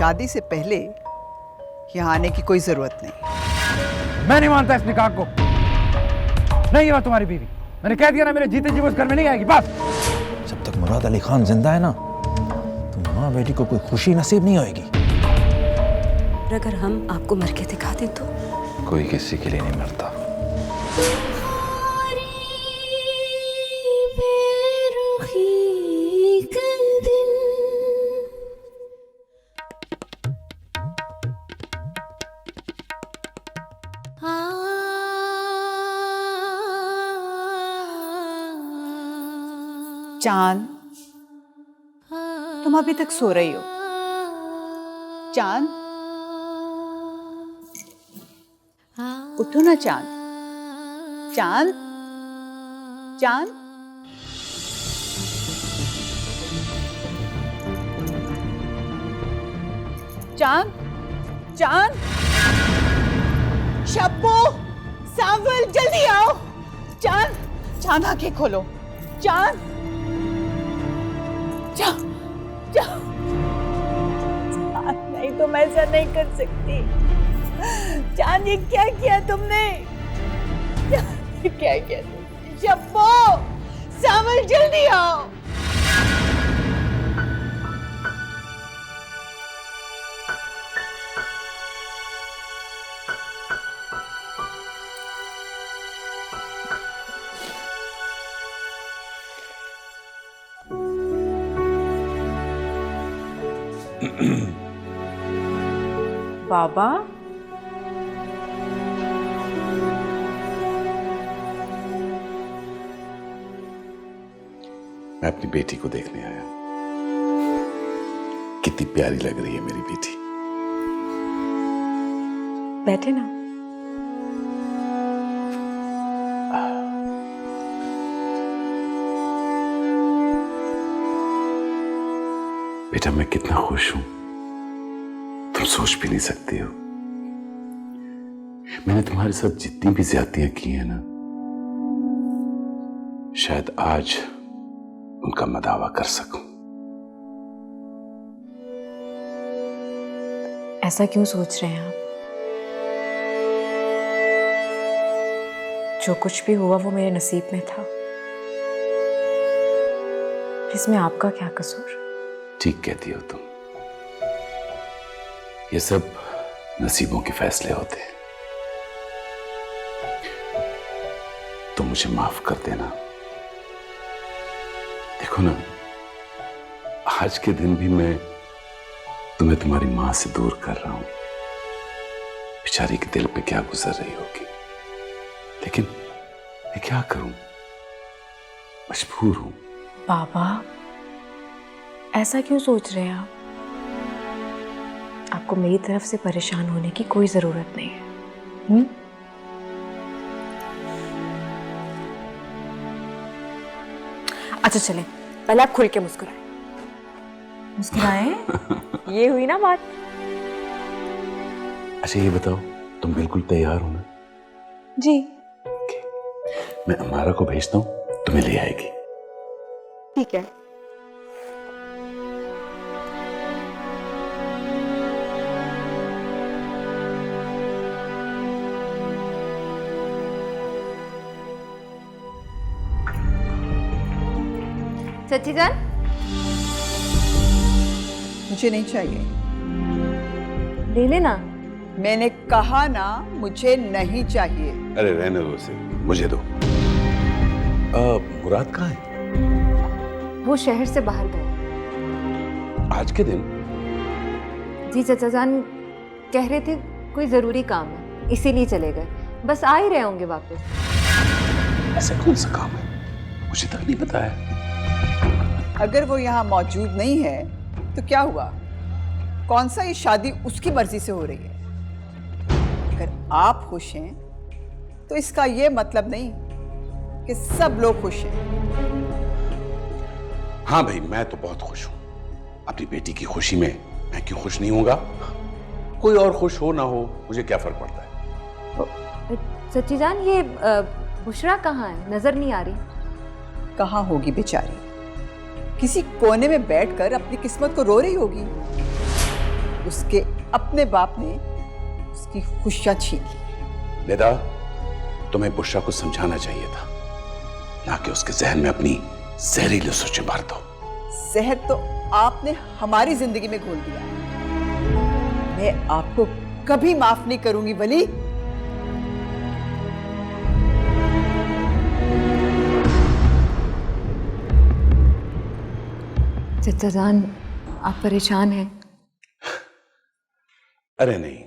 शादी से पहले यहाँ आने की कोई जरूरत नहीं। मैं नहीं मानता इस निकाह को। नहीं है वो तुम्हारी बीवी। मैंने कह दिया ना, मेरे जीते जी वो इस घर में नहीं आएगी, बस। जब तक मुराद अली खान जिंदा है ना, तो माँ बेटी को कोई खुशी नसीब नहीं होगी। अगर हम आपको मर के दिखा दें तो? कोई किसी के लिए नहीं मरता। चांद, तुम अभी तक सो रही हो? चांद, उठो ना चांद। चांद, चांद, चांद, चांद, शब्बू, सांवल, जल्दी आओ। चांद, चांद आंखें खोलो। चांद, चांद, चांद, नहीं तुम ऐसा नहीं कर सकती। चांद, ये क्या किया तुमने? चांद, क्या किया तुमने? शब्बू, सांवल, जल्दी आओ। बाबा, मैं अपनी बेटी को देखने आया। कितनी प्यारी लग रही है मेरी बेटी। बैठे ना। बेटा, मैं कितना खुश हूं, तुम सोच भी नहीं सकती हो। मैंने तुम्हारे साथ जितनी भी ज्यादतियां की हैं ना, शायद आज उनका मैं दावा कर सकूं। ऐसा क्यों सोच रहे हैं आप? जो कुछ भी हुआ वो मेरे नसीब में था। इसमें आपका क्या कसूर? ठीक कहती हो तुम। ये सब नसीबों के फैसले होते हैं। तो मुझे माफ कर देना। देखो ना, आज के दिन भी मैं तुम्हें तुम्हारी मां से दूर कर रहा हूं। बेचारी के दिल पे क्या गुजर रही होगी, लेकिन मैं क्या करूं, मजबूर हूं। बाबा, ऐसा क्यों सोच रहे हैं आप? आपको मेरी तरफ से परेशान होने की कोई जरूरत नहीं है। अच्छा चलें, पहले आप खुल के मुस्कुराएं। मुस्कुराएं। ये हुई ना बात। अच्छा ये बताओ, तुम बिल्कुल तैयार हो ना? जी। मैं अमारा को भेजता हूँ, तुम्हें ले आएगी। ठीक है। सच्ची जान, मुझे नहीं चाहिए। ले लेना। मैंने कहा ना, मुझे नहीं चाहिए। अरे रहने दो उसे, मुझे दो। मुराद कहाँ है? वो शहर से बाहर गए। आज के दिन? जी चाचा जान कह रहे थे कोई जरूरी काम है, इसीलिए चले गए। बस आ ही रहे होंगे वापस। ऐसा कौन सा काम है, मुझे तक नहीं पता है। अगर वो यहाँ मौजूद नहीं है तो क्या हुआ? कौन सा ये शादी उसकी मर्जी से हो रही है? अगर आप खुश हैं तो इसका ये मतलब नहीं कि सब लोग खुश हैं। हाँ भाई, मैं तो बहुत खुश हूं। अपनी बेटी की खुशी में मैं क्यों खुश नहीं होऊंगा? कोई और खुश हो ना हो, मुझे क्या फर्क पड़ता है। सच्ची जान, ये बुशरा कहाँ है? नजर नहीं आ रही। कहाँ होगी बेचारी? किसी कोने में बैठकर अपनी किस्मत को रो रही होगी। उसके अपने बाप ने उसकी खुशियां छीन ली। निदा, तुम्हें बुशरा को समझाना चाहिए था, ना कि उसके जहन में अपनी जहरीली सोचें भर दो। जहर तो आपने हमारी जिंदगी में घोल दिया। मैं आपको कभी माफ नहीं करूंगी वली। चचा जान, आप परेशान हैं? अरे नहीं,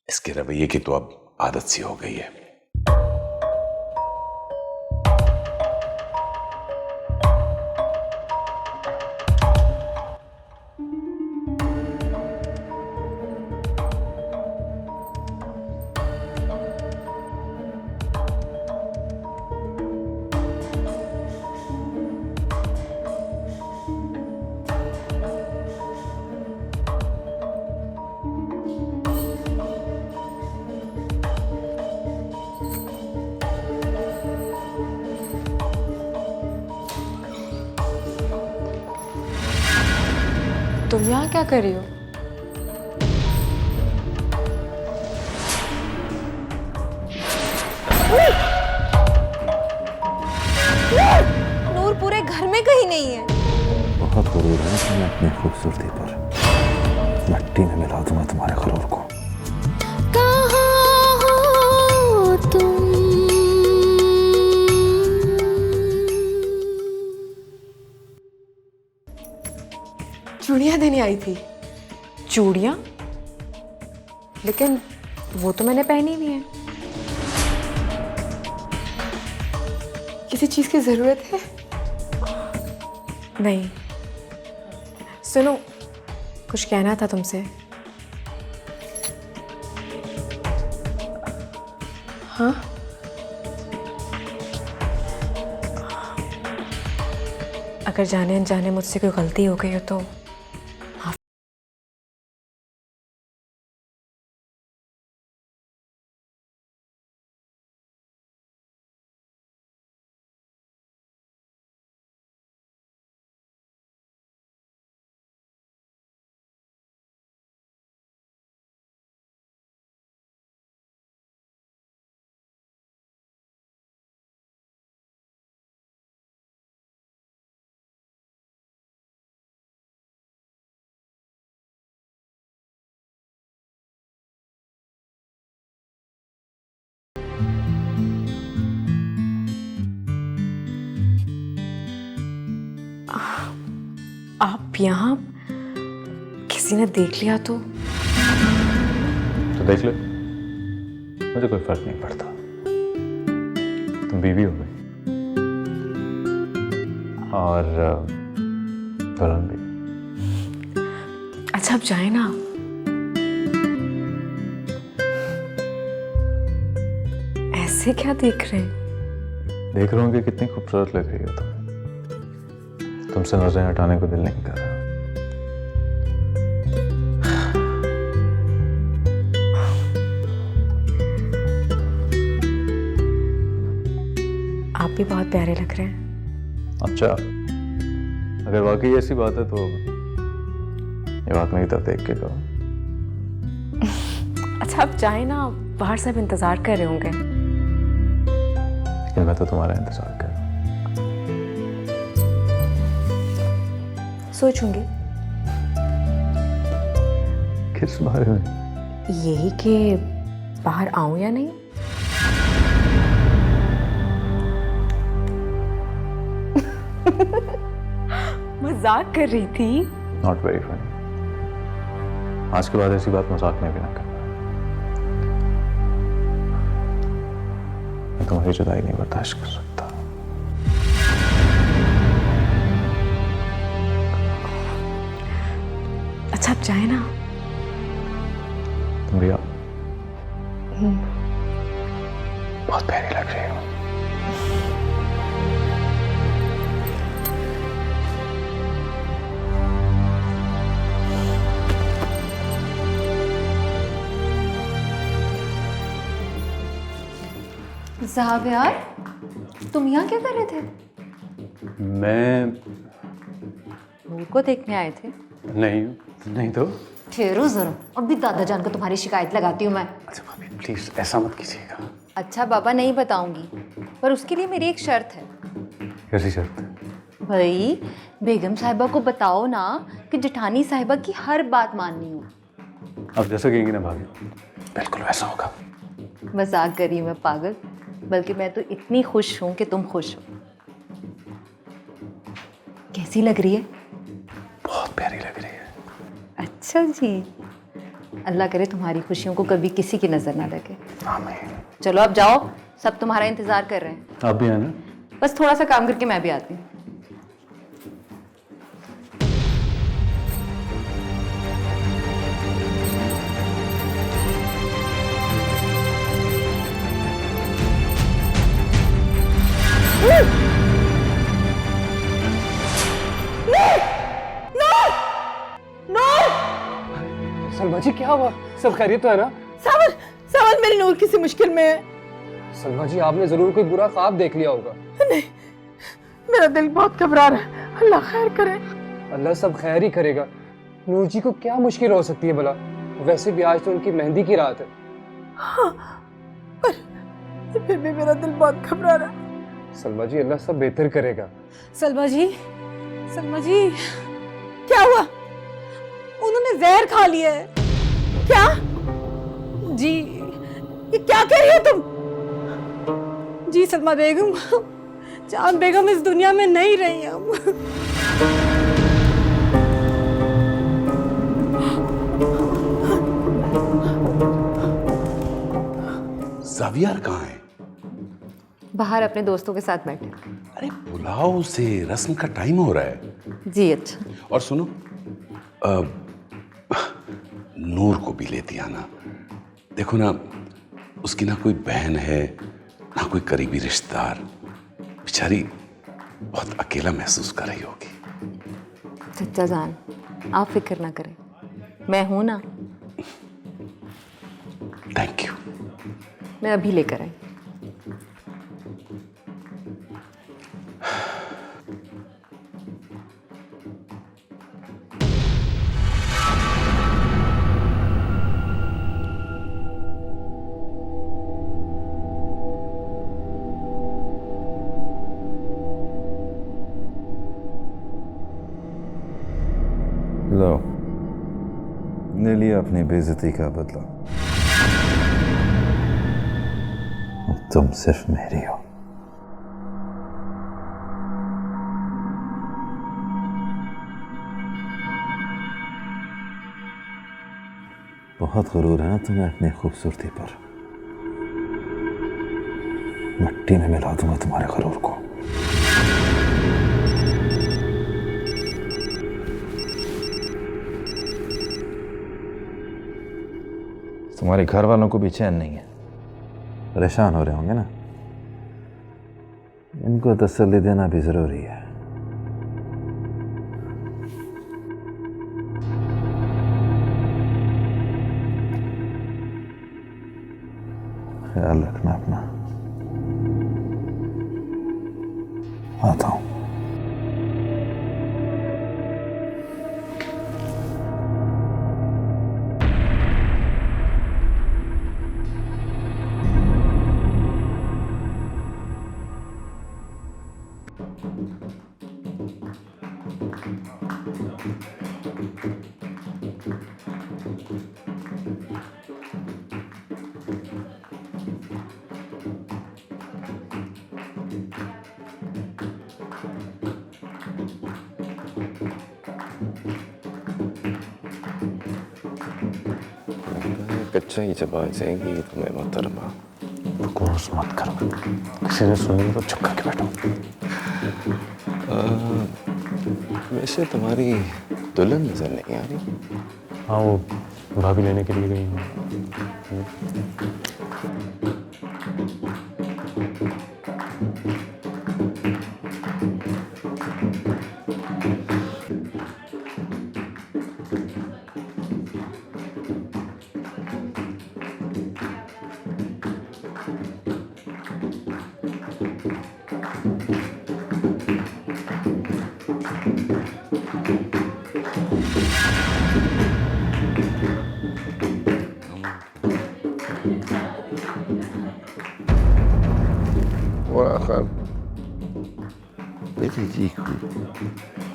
इसके रवैये की तो अब आदत सी हो गई है। तुम यहाँ क्या कर रही हो? नूर पूरे घर में कहीं नहीं है। बहुत गुरूर है तुम्हें अपनी खूबसूरती पर। मिट्टी में मिला दूंगा तुम्हारे गुरूर को। कहाँ हो तुम? चूड़ियां देने आई थी। चूड़ियां? लेकिन वो तो मैंने पहनी हुई है। किसी चीज की जरूरत है? नहीं। सुनो, कुछ कहना था तुमसे। हाँ? अगर जाने अनजाने मुझसे कोई गलती हो गई हो तो आप यहाँ, किसी ने देख लिया तो देख ले, मुझे कोई फर्क नहीं पड़ता। तुम बीवी हो गई और दुल्हन भी। अच्छा अब जाए ना। ऐसे क्या देख रहे हैं? देख रहा हूँ कि कितनी खूबसूरत लग रही हो तुम। तुमसे नजरें हटाने को दिल नहीं कर रहा। आप भी बहुत प्यारे लग रहे हैं। अच्छा, अगर वाकई ऐसी बात है तो ये बात मेरी तरफ देख के कहो। अच्छा आप जाए ना, बाहर सब इंतजार कर रहे होंगे। लेकिन मैं तो तुम्हारा इंतजार कर रहा हूँ। सोचूंगी। किस बारे में? यही कि बाहर आऊं या नहीं। मजाक कर रही थी। Not very funny. आज के बाद ऐसी बात मजाक में भी ना करना। मैं तुम्हारी जुदाई नहीं बर्दाश्त कर सकता। अच्छा आप जाए ना। तुम भी आओ। बहुत प्यारी लग रही हो। साहब यार, तुम यहाँ क्या कर रहे थे? मैं नूर को देखने आए थे? नहीं, नहीं तो। ठहरो जरा, अभी दादा जान को तुम्हारी शिकायत लगाती हूँ मैं। अच्छा भाभी प्लीज ऐसा मत कीजिएगा। अच्छा बाबा, नहीं बताऊंगी, पर उसके लिए मेरी एक शर्त है। कैसी शर्त? भाई बेगम साहिबा को बताओ ना कि जेठानी साहिबा की हर बात माननी हो। आप जैसा कहेंगी ना भाभी, बिल्कुल वैसा होगा। मजाक करी मैं पागल, बल्कि मैं तो इतनी खुश हूँ कि तुम खुश हो। कैसी लग रही है? बहुत प्यारी लग रही है। अच्छा जी, अल्लाह करे तुम्हारी खुशियों को कभी किसी की नजर ना लगे। आमीन। चलो अब जाओ, सब तुम्हारा इंतजार कर रहे हैं। आप भी आना। बस थोड़ा सा काम करके मैं भी आती हूँ। सलमा जी क्या हुआ? सब खैरियत तो है ना? सावन, सावन मेरी नूर किसी मुश्किल में है। सलमा जी आपने जरूर कोई बुरा ख्वाब देख लिया होगा। नहीं, मेरा दिल बहुत घबरा रहा है। अल्लाह खैर करे। अल्लाह सब खैर ही करेगा। नूर जी को क्या मुश्किल हो सकती है भला? वैसे भी आज तो उनकी मेहंदी की रात है। हाँ, पर फिर भी मेरा दिल बहुत घबरा रहा है। सलमा जी अल्लाह सब बेहतर करेगा। सलमा जी, सलमा जी, क्या हुआ? उन्होंने जहर खा लिया है। क्या? जी, ये क्या कह रही हो तुम? जी सलमा बेगम, जान बेगम इस दुनिया में नहीं रही हम। ज़ावियर कहाँ है? बाहर अपने दोस्तों के साथ बैठे। अरे बुलाओ उसे, रस्म का टाइम हो रहा है। जी अच्छा। और सुनो, नूर को भी लेती आना। देखो ना, उसकी ना कोई बहन है ना कोई करीबी रिश्तेदार, बेचारी बहुत अकेला महसूस कर रही होगी। चचा जान, आप फिक्र ना करें, मैं हूं ना। Thank you. मैं अभी लेकर आई। लो, ले लिया अपनी बेइज्जती का बदला। अब तुम सिर्फ मेरी हो। बहुत गुरूर है ना तुम्हें अपनी खूबसूरती पर। मिट्टी में मिला दूंगा तुम्हारे गुरूर को। तुम्हारे घर वालों को भी चैन नहीं है, परेशान हो रहे होंगे ना। इनको तसल्ली देना भी जरूरी है। ख्याल रखना अपना। आता हूं। कच्चा ही चबा जाएगी तुम्हें मोहतरमा। बकवास मत करो, किसी ने सुनी तो चुप करके बैठो। वैसे तुम्हारी दुल्हन नजर नहीं आ रही। हाँ, वो भाभी लेने के लिए गई हूँ। खान, मेरे जी को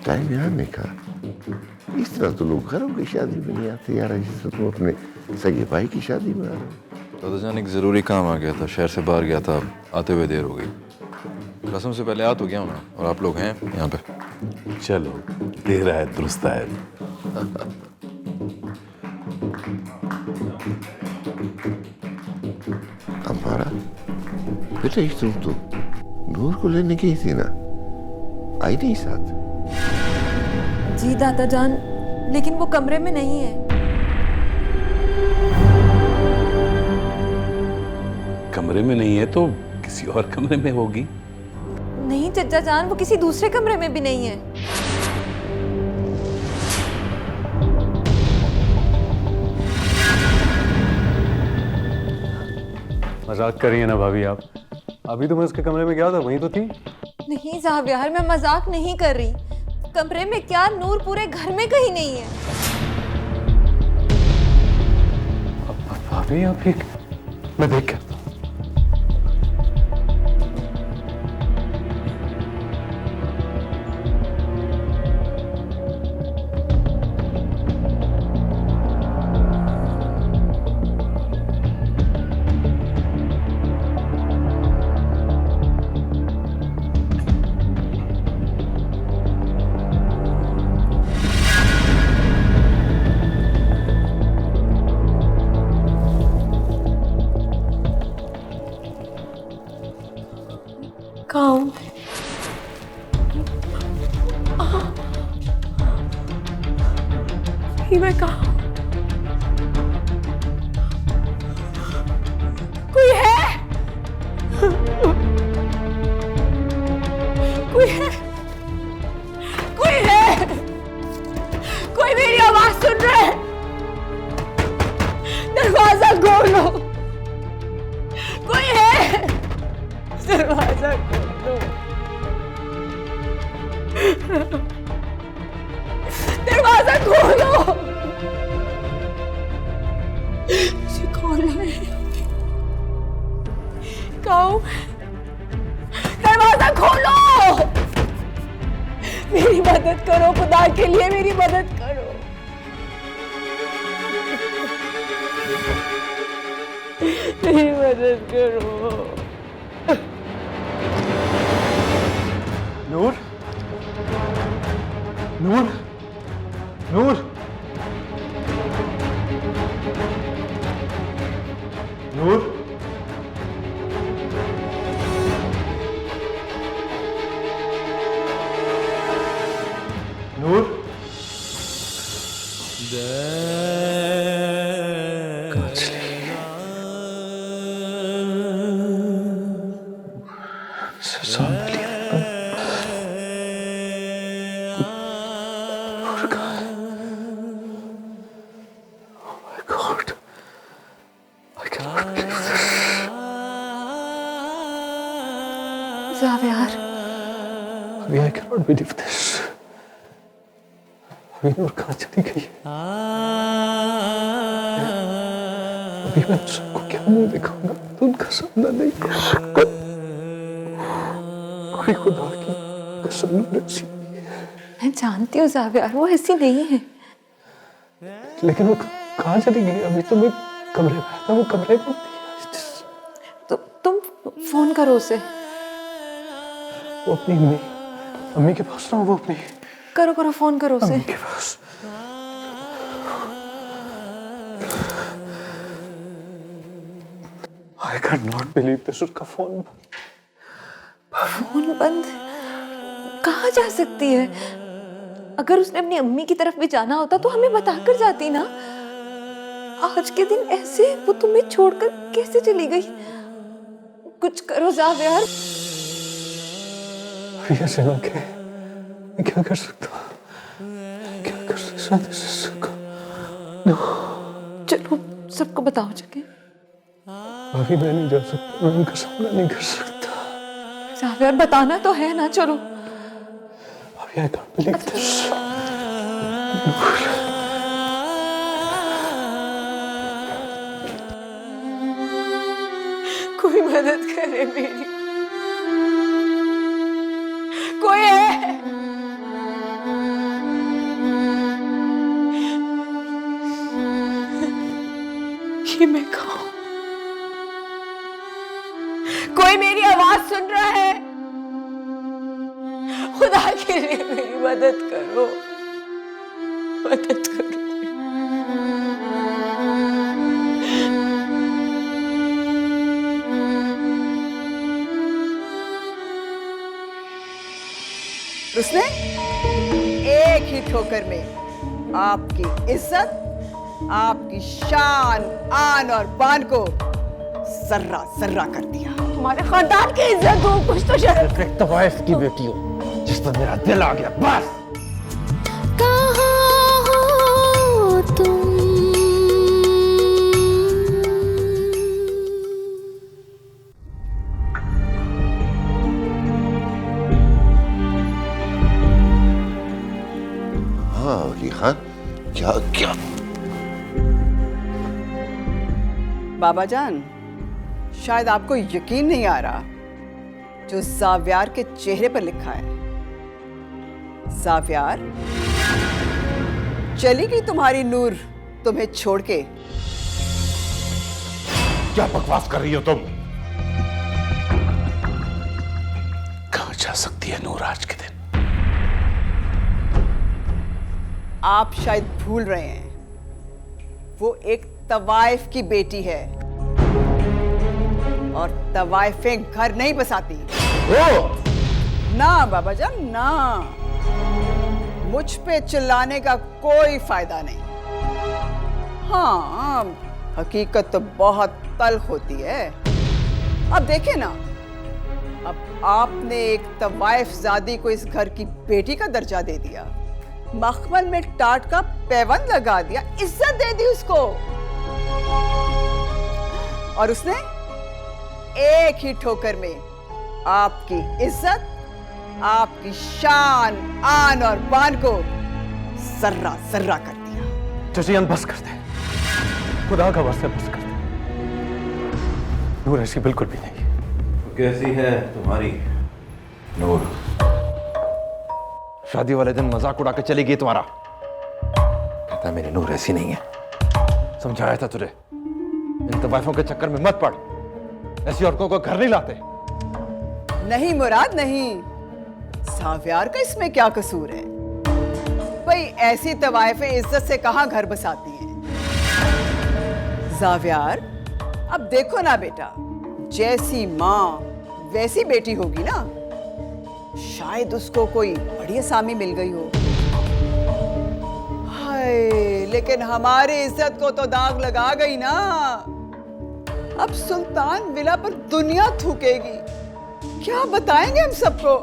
टाइम आने का। इस तरह तो लोग घरों की शादी में नहीं आते यार, जिस तरह तुम अपने सगे भाई की शादी में आ रहे हो। दादा जान एक जरूरी काम आ गया था, शहर से बाहर गया था, आते हुए देर हो गई। कसम से पहले आ तो गया हूँ ना, और आप लोग हैं यहाँ पे। चलो, देर आए दुरुस्त आए। हमारा बेटा, इस तुम तो नूर को लेने गई थी ना, आई नहीं साथ? जी दादा जान, लेकिन वो कमरे में नहीं है। कमरे में नहीं है तो किसी और कमरे में होगी। नहीं चचा जान, वो किसी दूसरे कमरे में भी नहीं है। मजाक कर रही है ना भाभी आप? अभी तो मैं उसके कमरे में गया था, वहीं तो थी। नहीं साहब यार, मैं मजाक नहीं कर रही। कमरे में क्या, नूर पूरे घर में कहीं नहीं है। भाभी आप एक, मैं देख के मैं कहा कोई है, कोई है, कोई है, कोई मेरी आवाज सुन रहा है? दरवाजा खोलो, कोई है, दरवाजा खोलो, दरवाजा खोलो। मुझे खोलना है। काऊ, दरवाजा खोलो। मेरी मदद करो, खुदा के लिए मेरी मदद करो। मेरी मदद करो। नूर, नूर, नूर, नूर, नूर। I cannot believe this. अभी नूर कहाँ चली गई? अभी मैं सबको क्या मुंह दिखाऊंगा? तो उनका सामना नहीं कर सकता। कोई खुदा की कसम नूर ऐसी। मैं जानती हूँ जावियार, वो ऐसी नहीं है। लेकिन वो कहाँ चली गई? अभी तो मैं कमरे में था, वो कमरे में थी। तो तुम फोन करो उसे। वो अपनी अम्मी के पास ना, वो अपनी करो करो फोन करो उसे। अम्मी के पास। I cannot believe this. उसका फोन बंद कहाँ जा सकती है? अगर उसने अपनी अम्मी की तरफ भी जाना होता तो हमें बताकर जाती ना। आज के दिन ऐसे वो तुम्हें छोड़कर कैसे चली गई? कुछ करो जावियार। ऐसे ना के मैं क्या कर सकता हूँ? क्या कर सकता हूँ? चलो सबको बताओ जगह। अभी मैं नहीं जा सकता, मैं उनका सामना नहीं कर सकता। जावियार बताना तो है ना, चलो। अभी I can't believe this. कोई मदद करे मेरी। ये मैं कहूं, कोई मेरी आवाज सुन रहा है? खुदा के लिए मेरी मदद करो, मदद करो। उसने एक ही ठोकर में आपकी इज्जत, आपकी शान, आन और बान को सर्रा सर्रा कर दिया। हमारे खानदान की इज्जत हो कुछ तो शर्म। एक तवाइफ की बेटी हो जिस पर मेरा दिल आ गया, बस। कहाँ हो तुम? हाँ अली खान, क्या क्या? बाबा जान, शायद आपको यकीन नहीं आ रहा जो ज़ाव्यार के चेहरे पर लिखा है। ज़ाव्यार, चली गई तुम्हारी नूर तुम्हें छोड़ के। क्या बकवास कर रही हो तुम? कहां जा सकती है नूर आज के दिन? आप शायद भूल रहे हैं, वो एक तवाइफ की बेटी है और तवाइफें घर नहीं बसाती। ना बाबा जान, ना। मुझ पे चिल्लाने का कोई फायदा नहीं। हाँ, हकीकत तो बहुत तल्ख होती है। अब देखे ना, अब आपने एक तवाइफ ज़ादी को इस घर की बेटी का दर्जा दे दिया, मखमल में टाट का पैबंद लगा दिया, इज्जत दे दी उसको, और उसने एक ही ठोकर में आपकी इज्जत, आपकी शान, आन और बान को सर्रा सर्रा कर दिया। जजियान बस कर दे, खुदा का वास्ते बस कर दे। नूर ऐसी बिल्कुल भी नहीं। कैसी है तुम्हारी नूर? शादी वाले दिन मजाक उड़ा के चली गई तुम्हारा। कहता है मेरी नूर ऐसी नहीं है। समझाया था तुझे, इन तवाइफों के चक्कर में मत पड़, ऐसी औरतों को घर नहीं लाते। नहीं मुराद, नहीं। ज़ाव्यार का इसमें क्या कसूर है? भाई ऐसी तवाइफें इज्जत से कहां घर बसाती हैं? ज़ाव्यार, अब देखो ना बेटा, जैसी माँ वैसी बेटी होगी ना। शायद उसको कोई बड़ी असामी मिल गई हो। हाय, लेकिन हमारी इज्जत को तो दाग लगा गई ना। अब सुल्तान विला पर दुनिया थूकेगी। क्या बताएंगे हम सबको?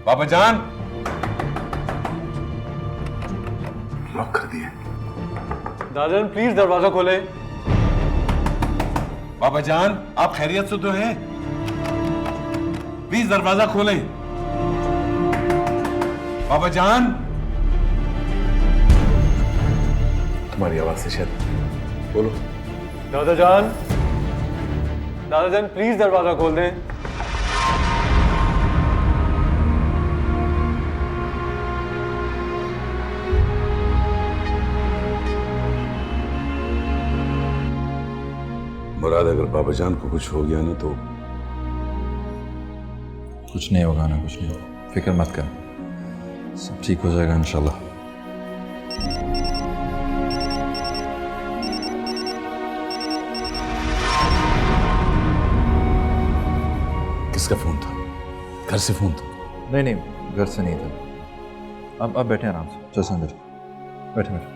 बाबा जान, लॉक कर दिए। दादाजान प्लीज दरवाजा खोले। बाबा जान, आप खैरियत से तो हैं? प्लीज दरवाजा खोलें। बाबा जान, तुम्हारी आवाज से शायद, बोलो। दादाजान, दादाजान प्लीज दरवाजा खोल दें। मुराद, अगर बाबा जान को कुछ हो गया ना तो कुछ नहीं होगा ना, कुछ नहीं होगा, फिक्र मत कर, सब ठीक हो जाएगा इंशाल्लाह। किसका फोन था? घर से फोन था? नहीं नहीं, घर से नहीं था। अब बैठे आराम से, चल अंदर बैठे बैठे।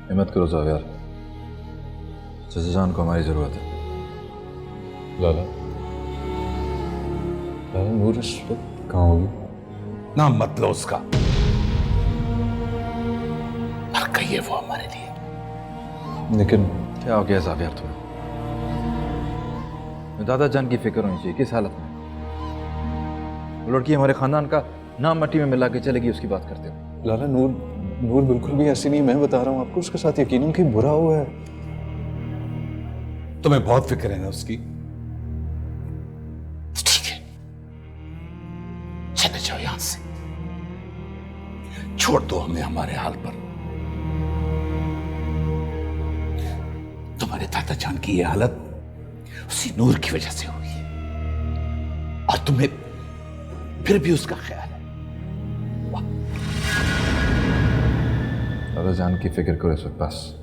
हिम्मत करो ज़ाव्यार, चचा जान को हमारी ज़रूरत है। लाला, लाला नूर इस वक्त कहाँ होगी? नाम मत लो उसका, मर गई है वो हमारे लिए। लेकिन क्या हो गया साहब यार तुम्हें? दादा जान की फिक्र होनी चाहिए। किस हालत में? वो लड़की हमारे खानदान का नाम मट्टी में मिला के चलेगी, उसकी बात करते हो। लाला नूर बिल्कुल भी ऐसी नहीं, मैं बता रहा हूँ आपको, उसके साथ यकीनन कहीं बुरा हुआ है। तुम्हें बहुत फिक्र है ना उसकी? ठीक है, चले जाओ यहां से, छोड़ दो हमें हमारे हाल पर। तुम्हारे दादा जान की ये हालत उसी नूर की वजह से हुई है, और तुम्हें फिर भी उसका ख्याल है। दादा जान की फिक्र करो इस वक्त बस,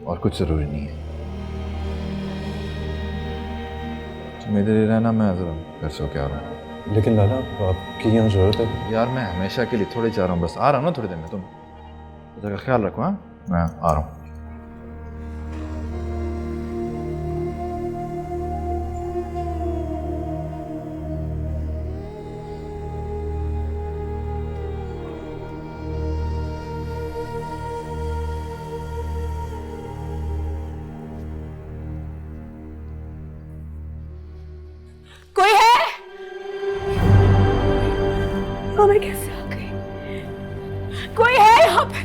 और कुछ जरूरी नहीं है। तुम इधर ही रहना, मैं जरा घर से होके आ रहा हूँ। लेकिन लाला आपकी यहाँ जरूरत है। यार मैं हमेशा के लिए थोड़ी जा रहा हूँ, बस आ रहा हूँ ना थोड़ी देर में। तुम दादा का ख्याल रखो। हाँ, मैं आ रहा हूँ। कोई है? मैं कैसे आ गई? कोई है यहाँ पे?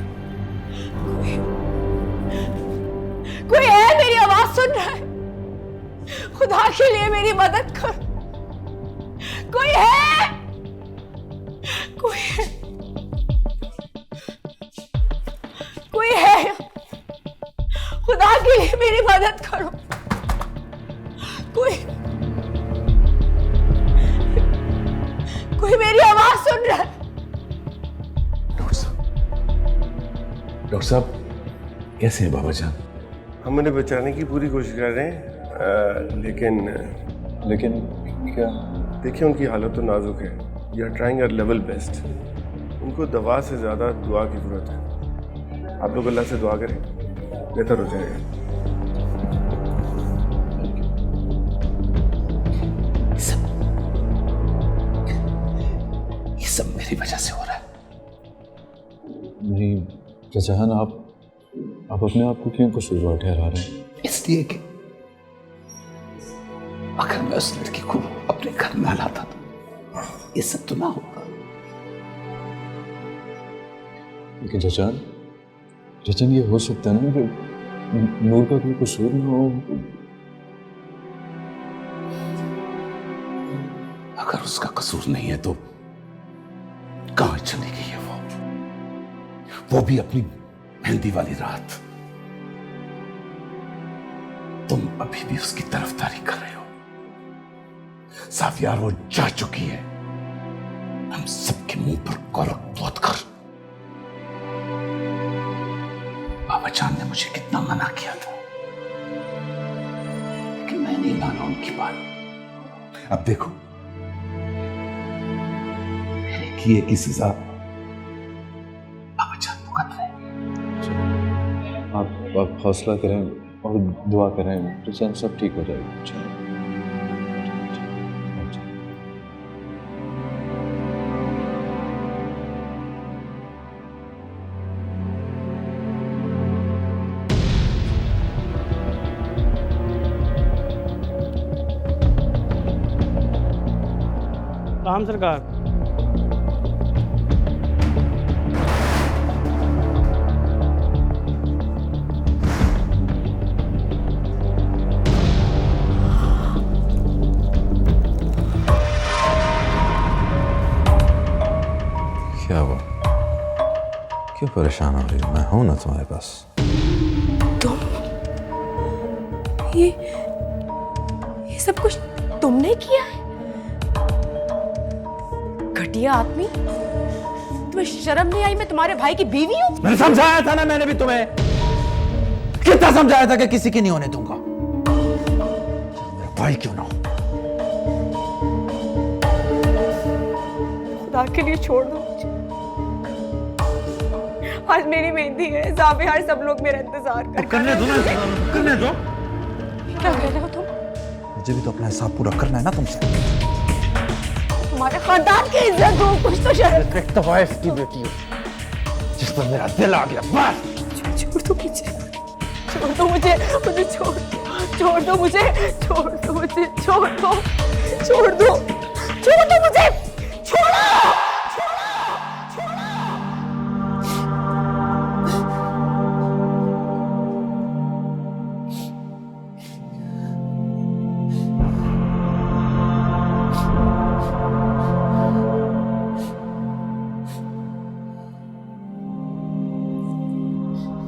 कोई है? मेरी आवाज सुन रहा है? खुदा के लिए मेरी मदद कर। कोई है? कोई है? कोई है? खुदा के लिए मेरी मदद करो। कोई मेरी आवाज सुन रहा है? डॉक्टर साहब कैसे हैं बाबा जान? हम उन्हें बचाने की पूरी कोशिश कर रहे हैं, लेकिन क्या? देखिए उनकी हालत तो नाजुक है। We are trying our level best. उनको दवा से ज़्यादा दुआ की ज़रूरत है। आप लोग अल्लाह से दुआ करें, बेहतर हो जाएगा। ये सब मेरी वजह से हो रहा है। नहीं जहान, आप अपने आप को क्यों कसूरवार ठहरा रहे हैं? इसलिए कि अगर मैं उस लड़की को अपने घर में लाता तो ये सब तो ना होगा। लेकिन जचन ये हो सकता है ना कि नूर का कोई कसूर ना हो। अगर उसका कसूर नहीं है तो कहां चली गई है वो भी अपनी मेहंदी वाली रात। तुम अभी भी उसकी तरफदारी कर रहे हो। साफ यार वो जा चुकी है। हम सबके मुंह पर कलक पोत कर। बाबा जान ने मुझे कितना मना किया था, लेकिन मैं नहीं माना उनकी बात। अब देखो मेरे किए की सजा बाबा जान भुगत रहे। आप हौसला करें और दुआ करें तो सब ठीक हो जाएगा। राम सरकार। क्या हुआ? क्यों परेशान हो रही हो? मैं हूं ना तुम्हारे पास। तुम ये सब कुछ तुमने किया है? घटिया आदमी, तुम्हें शर्म नहीं आई? मैं तुम्हारे भाई की बीवी हूं। मैंने समझाया था ना, मैंने भी तुम्हें कितना समझाया था कि किसी की नहीं होने दूंगा। मेरा भाई क्यों ना हो। खुदा के लिए छोड़ दो मुझे। आज मेरी मेहंदी है, ज़ाबिहार सब लोग मेरा इंतजार कर। करने दो ना, करने दो। क्या कह रहे हो तुम? मुझे भी तो अपना हिसाब पूरा करना है ना तुमसे। तुम्हारे खानदान की इज्जत हो, कुछ तो शर्म। एक तो वाइफ की बेटी हो जिस पर मेरा दिल आ गया, बस। छोड़ दो मुझे, छोड़ दो मुझे, मुझे छोड़ दो मुझे, छोड़ दो मुझे, छोड़ दो, छोड़ दो, छोड़ दो मुझे, छोड़ो।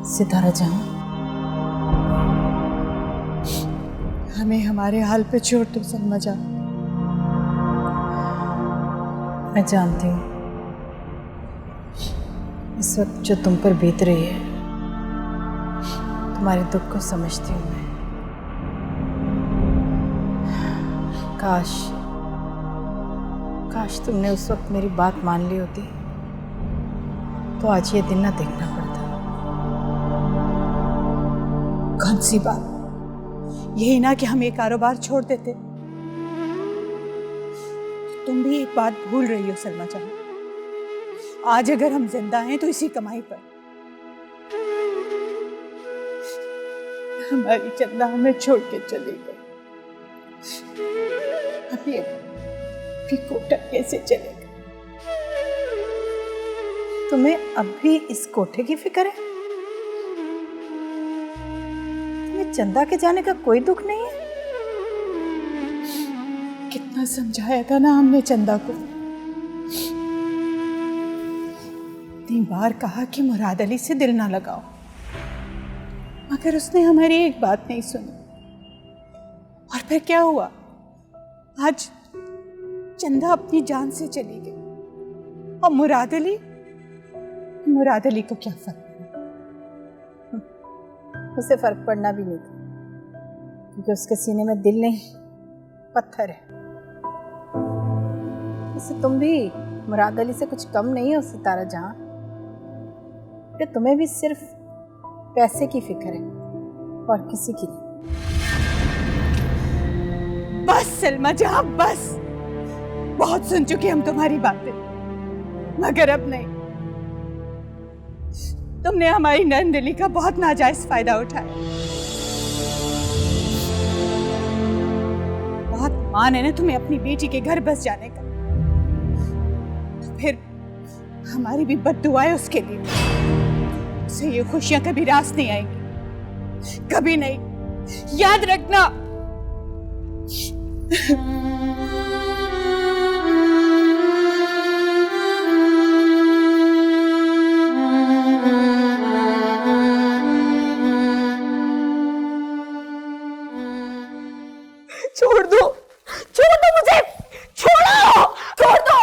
सितारा जहां, हमें हमारे हाल पे छोड़ दो सलमा जान। मैं जानती हूँ इस वक्त जो तुम पर बीत रही है, तुम्हारे दुख को समझती हूँ मैं। काश तुमने उस वक्त मेरी बात मान ली होती तो आज ये दिन ना देखना पड़ता। कौन सी बात? यही ना कि हम ये कारोबार छोड़ देते। तुम भी एक बात भूल रही हो सलमा जान, आज अगर हम जिंदा हैं तो इसी कमाई पर। हमारी चंदा हमें छोड़ के चली गई, अभी कोठा कैसे चलेगा? तुम्हें अब भी इस कोठे की फिक्र है? चंदा के जाने का कोई दुख नहीं है? कितना समझाया था ना हमने चंदा को, इतनी बार कहा कि मुराद अली से दिल ना लगाओ, मगर उसने हमारी एक बात नहीं सुनी। और फिर क्या हुआ? आज चंदा अपनी जान से चली गई और मुराद अली को क्या फर्क? उसे फर्क पड़ना भी नहीं था, क्योंकि उसके सीने में दिल नहीं पत्थर है। वैसे तुम भी मुराद अली से कुछ कम नहीं हो सितारा जहां, कि तुम्हें भी सिर्फ पैसे की फिक्र है और किसी की नहीं। बस सलमा जहां, बस। बहुत सुन चुकी हम तुम्हारी बातें, मगर अब नहीं। तुमने हमारी नर्म दिली का बहुत नाजायज फायदा उठाया। बहुत मान है ना तुम्हें अपनी बेटी के घर बस जाने का, तो फिर हमारी भी बद्दुआएं उसके लिए। उसे ये खुशियां कभी रास नहीं आएंगी, कभी नहीं, याद रखना। छोड़ दो मुझे, छोड़ो, छोड़ दो।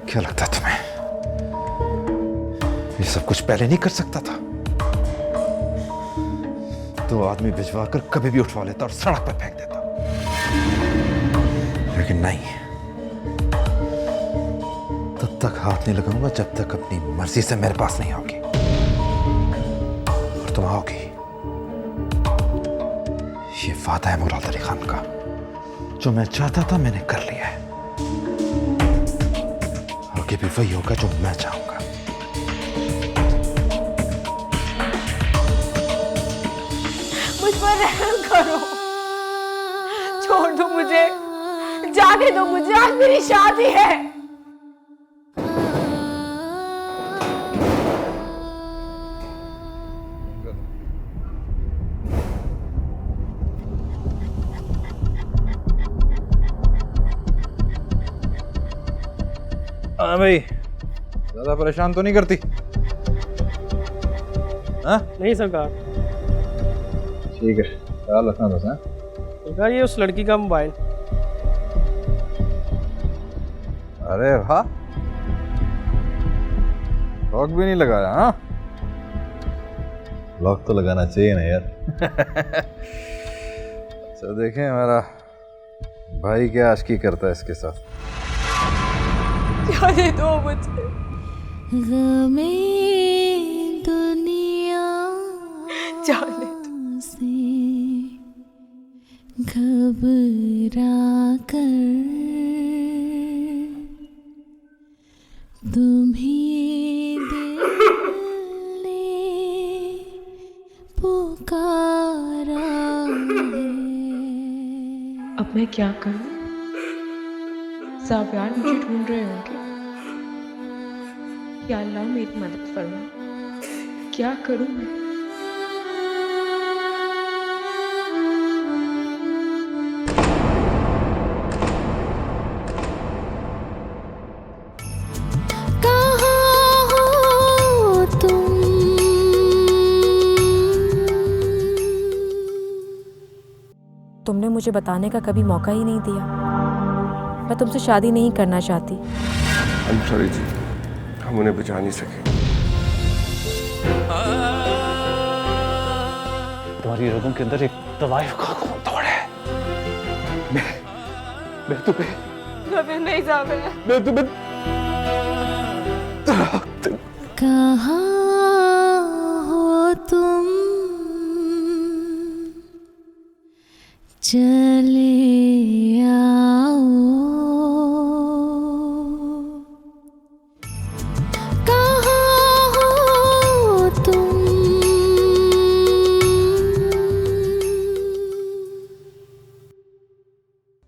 क्या लगता है तुम्हें ये सब कुछ पहले नहीं कर सकता था? दो आदमी भिजवा कर कभी भी उठवा लेता और सड़क पर फेंक देता, लेकिन नहीं। तब तक हाथ नहीं लगाऊंगा जब तक अपनी मर्जी से मेरे पास नहीं आओगी। और तुम आओगी, ये वादा है मुराद अली खान का। जो मैं चाहता था मैंने कर लिया है, आगे भी वही होगा जो मैं चाहूंगा। मुझ पर रहम करो, छोड़ दो मुझे, जाने दो मुझे, आज मेरी शादी है। हाँ भाई, ज्यादा परेशान तो नहीं करती? हाँ? नहीं सरकार। ठीक है, ख्याल रखना बस। हाँ सरकार, ये उस लड़की का मोबाइल। अरे वाह, लॉक भी नहीं लगाया? हाँ, लॉक तो लगाना चाहिए ना यार। अच्छा देखें, हमारा भाई क्या आशिकी करता है इसके साथ? जाने दो मुझे। गमे दुनिया जाने से घबरा कर तुम्हें दिल ने पुकारा है। अब मैं क्या करूं? ज़ाबियान मुझे ढूंढ रहे होंगे। या अल्लाह मेरी मदद फरमा। क्या करूं मैं? कहाँ हो तुम? तुमने मुझे बताने का कभी मौका ही नहीं दिया। मैं तुमसे शादी नहीं करना चाहती। I'm sorry जी, हम उन्हें बचा नहीं सके। तुम्हारी रगों के अंदर एक तवाइफ का खून दौड़ है। मैं तुम्हें नहीं ज़ाबियान। मैं तुम्हें कहाँ हो तुम? चले